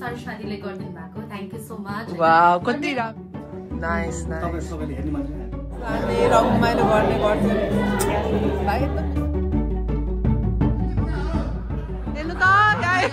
सरिस्मा दिदीले गरिदिनु भएको thank you so much wow कति नाइस नाइस तपाईहरु सबैले हेर्ने मान्छे अनि रमाइलो गर्ने गर्छु भाइ हेर्नु त गाई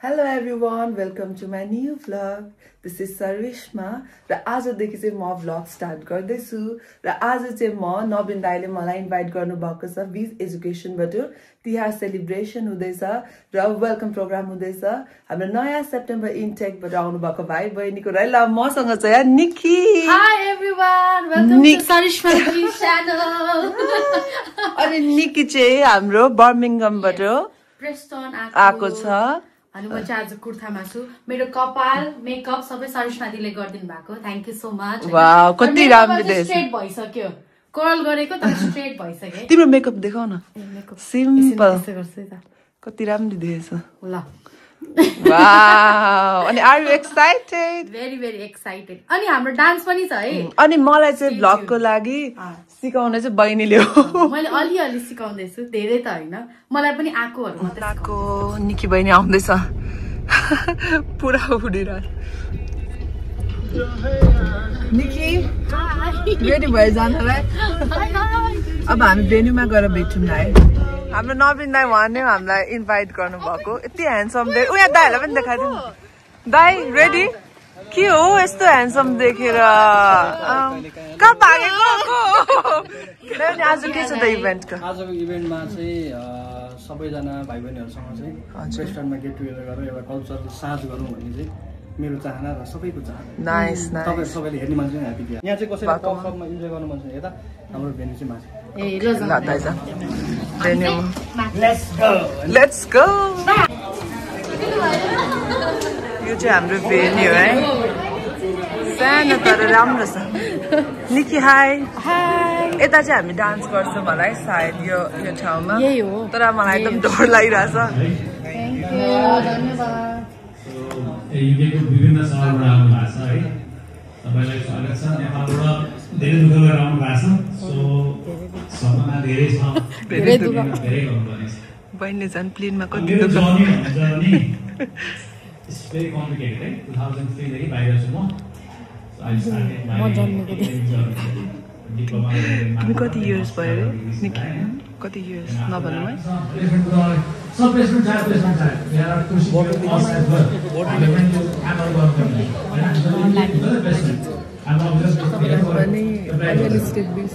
Hello everyone, welcome to my new vlog. This is Sarishma र आजदेखि चाहिँ म vlog start गर्दैछु र आज चाहिँ म नवीन दाइले मलाई इन्भाइट गर्नु भएको छ बीज एजुकेसनबाट तिहार सेलिब्रेसन हुँदैछ र वेलकम प्रोग्राम हुँदैछ हाम्रो नयाँ सेप्टेम्बर इनटेकबाट आउनु भएको भाइ बहिनीको र ल मसँग चाहिँ यार निकी हाई एभ्रीवन वेलकम टु सरिस्मा दिदी च्यानल अनि निकी चाहिँ हाम्रो बर्मिङhamबाट प्रेस्टन आको छ अनि म चाहिँ आज कुर्तामा छु मेरो कपाल मेकअप सबै सरिस्मा दिदीले गरिदिनु भएको thank you so much wow कति राम्रो देख्छ स्ट्रेट भइसक्यो कर्ल गरेको तर स्ट्रेट भइसक्यो तिम्रो मेकअप देखाउ न सिम्पल गर्छु त कति राम्रो देखेछ ल वाउ अनि are you excited very very excited अनि हाम्रो डान्स पनि छ है अनि मलाई चाहिँ भ्लगको लागि सिकाउने चाहिँ बहिनीले हो मैले अलिअलि सिकाउँदैछु धेरै त हैन मलाई पनि आकोहरु मात्र आको निकी बहिनी आउँदैछ पुरा उडिरा निकी रेडी भए जानलाई अब हामी भेन्यूमा गएर भेटौँ न है हाम्रो नवीन दाइ भने हामीलाई इन्भाइट गर्नु भएको यति ह्यान्डसम देख उ यहाँ दाइहरुलाई पनि देखाइदिउँ दाइ रेडी के हो यस्तो ह्यान्डसम देखेर कहाँ भागेको आज के छ त इभेन्टको आजको इभेन्टमा चाहिँ सबैजना भाइ बहिनीहरुसँग चाहिँ प्रेस्टनमा गेट टुगेदर गरेर एउटा कल्चरल साँझ गरौँ भन्ने चाहिँ मेरो चाहना र सबैको चाहना नाइस नाइस तपाईहरु सबैले हेर्ने मान्छे ह्यापी थियो यहाँ चाहिँ कसैले कपमा इन्जोय गर्नु मन छ यता हाम्रो भेन्यू चाहिँ माथि ए ल दाइ जा भेन्यू लेट्स गो यो चाहिँ हाम्रो भेन्यू है सानो तर राम्रो छ निकी हाई यता चाहिँ हामी डान्स गर्छौँ होला है सायद यो ठाउँमा तर मलाई एकदम डर लागिरहेछ युकेको विभिन्न सहरबाट आउनु भएको छ है तपाईलाई स्वागत छ नेपालबाट धेरै दुःख गरेर आउनु भएको छ सो सम्मान धेरै छ धेरै गर्नुपर्ने छ बहिनीले झन् प्लेनमा कति दुःख जर्नी इट्स भेरी कम्प्लिकेटेड है 2003 देखि बाहिर छु म जन्मेको डिप्लोमा तिमी कति इयर्स भयो निकी कति इयर्स नभन्नु है सब प्लेसमेन्ट चार प्लेसमेन्ट चार यहाँ कुर्सी बोर्ड पनि अलिअलि स्टेट बिल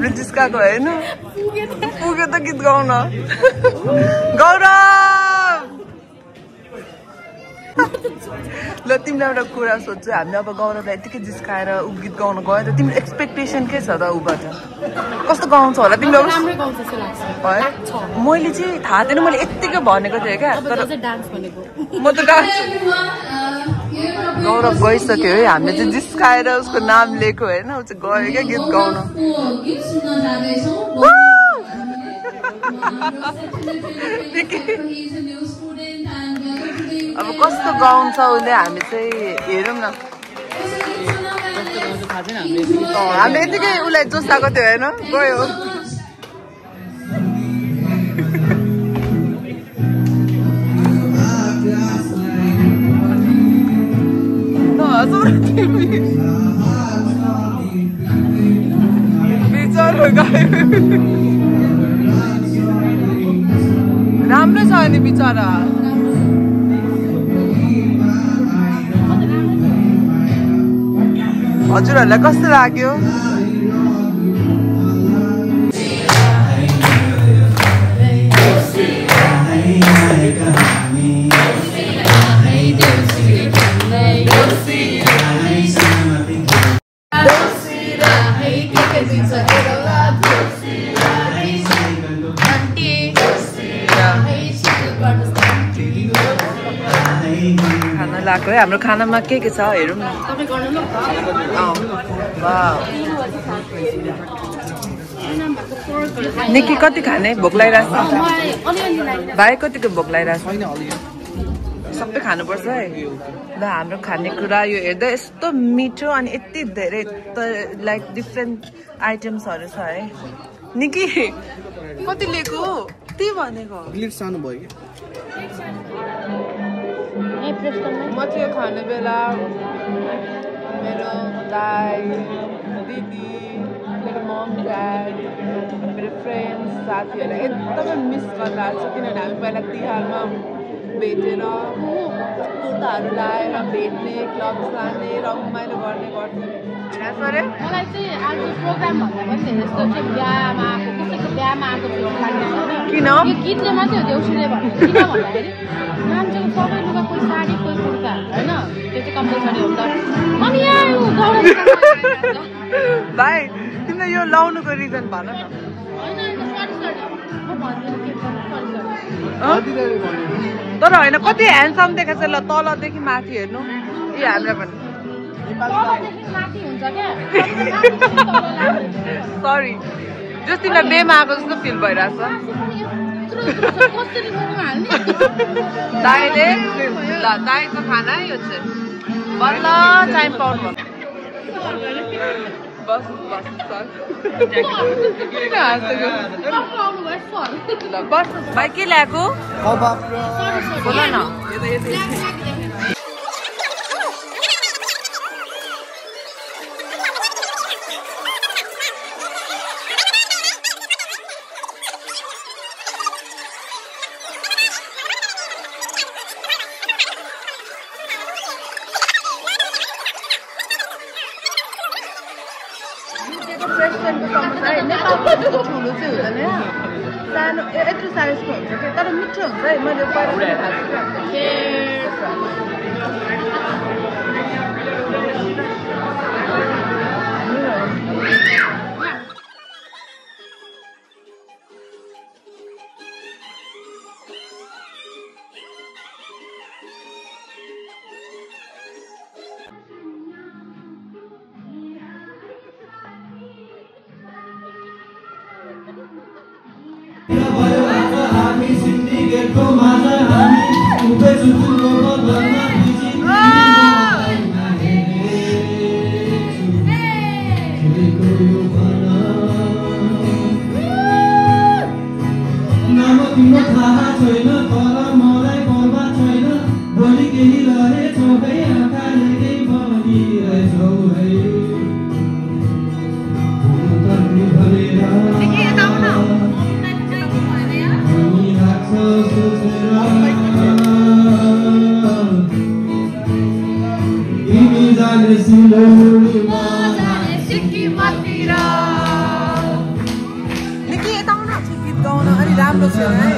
फिल जिस्काको होइन पुग्यो त गीत गाउन गौरव ल तिमीलाई एउटा कुरा सोध्छु हामी अब गौरवलाई यतिकै जिस्काएर ऊ गीत गाउन गयो त तिम्रो एक्सपेक्टेसन के छ त ऊबाट कस्तो गाउँछ होला तिमीले मैले चाहिँ थाहा थिएन मैले यत्तिकै भनेको थिएँ क्या तर म त डान्स गौरव गइसक्यो है हामीले चाहिँ जिस्काएर उसको नाम लिएको होइन ऊ चाहिँ गयो क्या गीत गाउन अब कस्तो गाउँछ उसले हामी चाहिँ हेरौँ न हामीले यतिकै उसलाई जोसाएको थियो होइन गयो बिचरा गयो राम्रो छ नि बिचरा हजुरहरूलाई कस्तो लाग्यो? खाना लाग्यो है। हाम्रो खानामा के छ हेरौँ न। निकी कति खाने? भोक लागिरहेको छ? भाइ कतिको भोक लागिरहेको छ? सबै खानुपर्छ है। ल हाम्रो खानेकुरा यो हेर्दा यस्तो मिठो अनि यति धेरै लाइक डिफ्रेन्ट आइटम्सहरू छ है। निकी कति लिएको? त्यही भनेको प्लेट सानो भयो कि म चाहिँ खाने बेला मेरो दाइ दिदी मेरो मम ड्याड मेरो फ्रेन्ड्स साथीहरूलाई एकदमै मिस गरिरहेको छु किनभने हामी पहिला तिहारमा भेटेर कुर्ताहरू लाएर भेट्ने क्लब्स लाने रमाइलो गर्ने गर्थ्यौँ। मलाई चाहिँ आज प्रोग्राम भन्दा पनि यस्तो चाहिँ बिहामा आएको कसैको बिहामा आएको भिडियो लाग्दैछ नि। किन? यो गीतले मात्रै हो देउसीले भन्नु। किन भन्दाखेरि मान्छेको सबै लुगा कोही साडी कोही कुर्ता होइन त्यो चाहिँ कम्पलसरी हुन्छ। अनि यहाँ यो भाइ तिमीले यो लाउनुको रिजन भन न। तर होइन कति ह्यान्डसम देखाएको छ। ल तलदेखि माथि हेर्नु ए हामीलाई पनि सरी जस तिमीलाई बेमा आएको जस्तो फिल भइरहेछ। दाइले ल दाइको खाना यो चाहिँ बल्ल टाइम पाउनु बस बस किन हाँसेको? ल बस भाइ के ल्याएको? बोल न। नेपालको ठुलो चाहिँ हुँदैन सानो यत्रो साइजको हुन्छ कि तर मिठो हुन्छ है। मैले पहिला निकी यता आउन गीत गाउन अनि राम्रो छ है।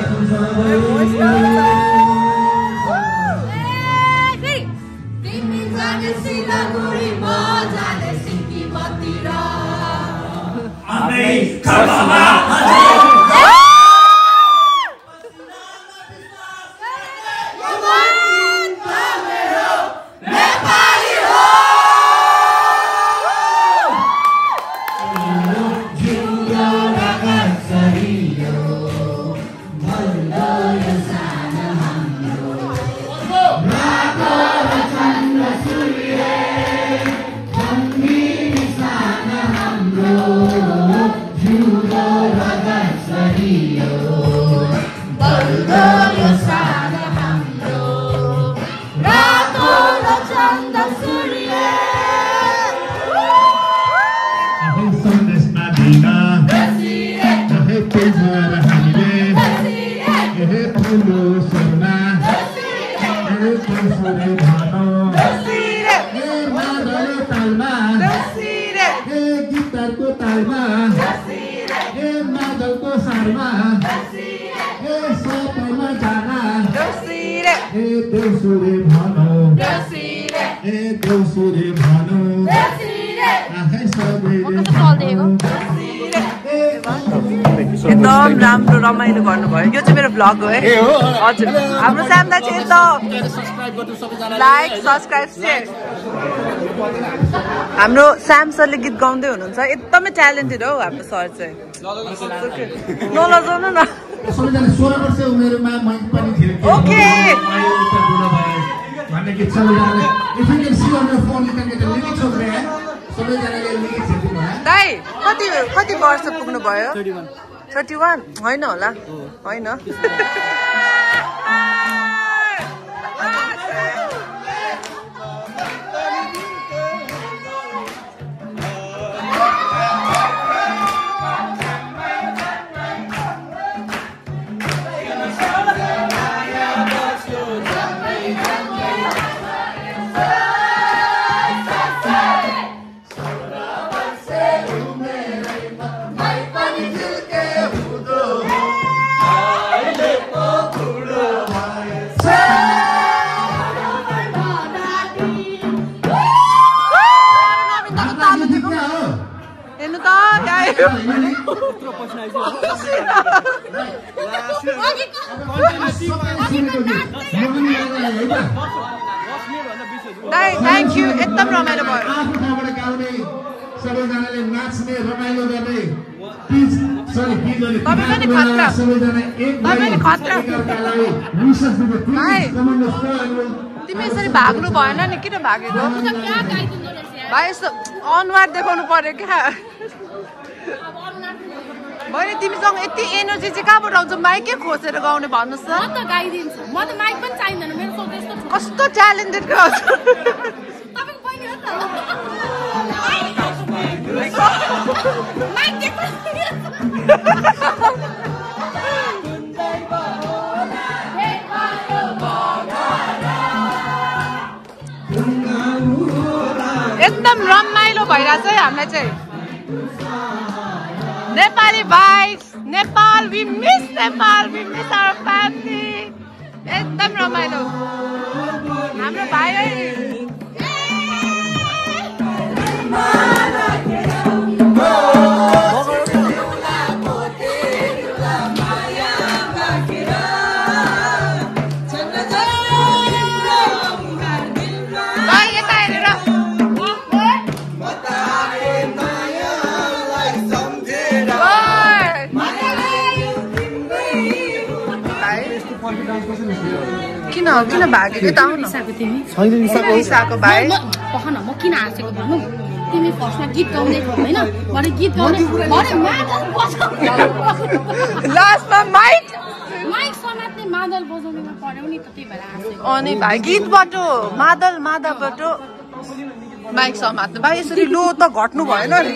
पालमा ए मादलको सारमा ए सबैमा जाना ए देउसुरे भनौ ए देउसुरे भनौ आफै सबैले एकदम राम्रो रमाइलो गर्नुभयो यो चाहिँ मेरो भ्लग हो है हजुर हाम्रो स्यामलाई चाहिँ एकदम लाइक सब्सक्राइब सेयर हाम्रो स्याम सरले गीत गाउँदै हुनुहुन्छ एकदमै ट्यालेन्टेड हो हाम्रो सर चाहिँ नलजाउनु न सबैजना 16 वर्ष उमेरमा मैं पनि थिएँ ओके भन्ने गीत सबैजनाले if you can see on your phone you can get a lyrics of that सबैजनाले लिरिक्स हेर्नु भयो दाइ कति वर्ष पुग्नु भयो 31 होइन होला होइन थ्याङ्क यू एकदम रमाइलो भयो आफूबाट गाउने सबैजनाले नाच्ने रमाइलो गर्ने तिमी यसरी भाग्नु भएन नि किन भागेको भाइ यस्तो अनुहार देखाउनु पर्यो क्या मैले तिमीसँग यति एनर्जी चाहिँ कहाँबाट आउँछ माइकै खोसेर गाउने भन्नुहोस् न कस्तो ट्यालेन्टेड गाउँछ एकदम रमाइलो भइरहेछ है हामीलाई चाहिँ Nepali vibes Nepal we miss our family एकदम रमाइलो हाम्रो भाइ है किन भागेको त आउनु रिसाको भाइ पखन म किन हाँसेको भन्नु तिमी फर्स्टमा गीत गाउने होइन भने गीत गाउने लास्टमा माइक समात्ने मादल बजाउनेमा पर्यो नि त त्यही भएर हाँसेको अनि भाइ गीतबाट मादाबाट माइक समात्नु भाइ यसरी लो त घट्नु भएन नि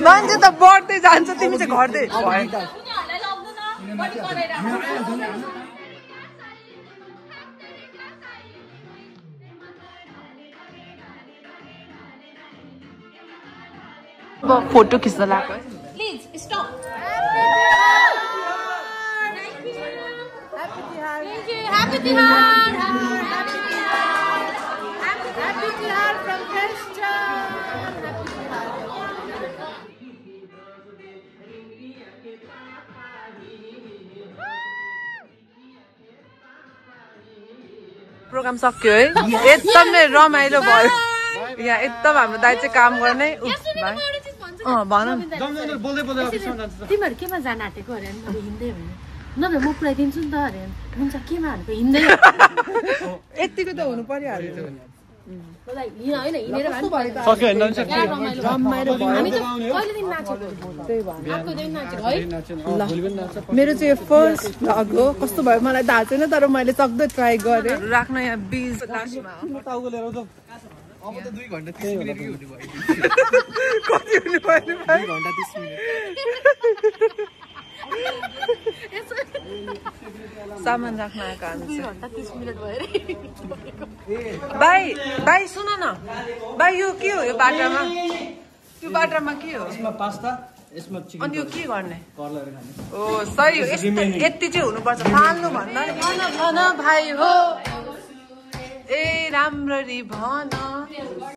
मान्छे त बढ्दै जान्छ तिमी चाहिँ घट्दै भयो फोटो खिच्न लाग्यो please stop Happy Tihar from Preston. Program सक्यो है एकदमै रमाइलो भयो यहाँ एकदम हाम्रो दाइ चाहिँ काम गर्ने भन तिमीहरू केमा जान आँटेको अरे मैले हिँड्दै भने नभए म पुऱ्याइदिन्छु नि त अरे हुन्छ केमा भनेको हिँड्दै यतिको त हुनु पर्यो मेरो चाहिँ फर्स्ट भ्लग हो कस्तो भयो मलाई थाहा छैन तर मैले सक्दो ट्राई गरेँ राख्न यहाँ बीज लास्टमा अब त 2 घण्टा 30 मिनेट हुने भयो कति हुने भयो 2 घण्टा 30 मिनेट सामान राख्न आएको हामी 2 घण्टा 30 मिनेट भयो रे भाइ सुन न भाइ यो के हो यो बाटामा त्यो बाटामा के हो यसमा पास्ता यसमा चिकन अनि यो के गर्ने कर्लर खाने ओ सही हो यति चाहिँ हुनुपर्छ फाल्नु भन्दा भन भाइ हो ए राम्ररी भन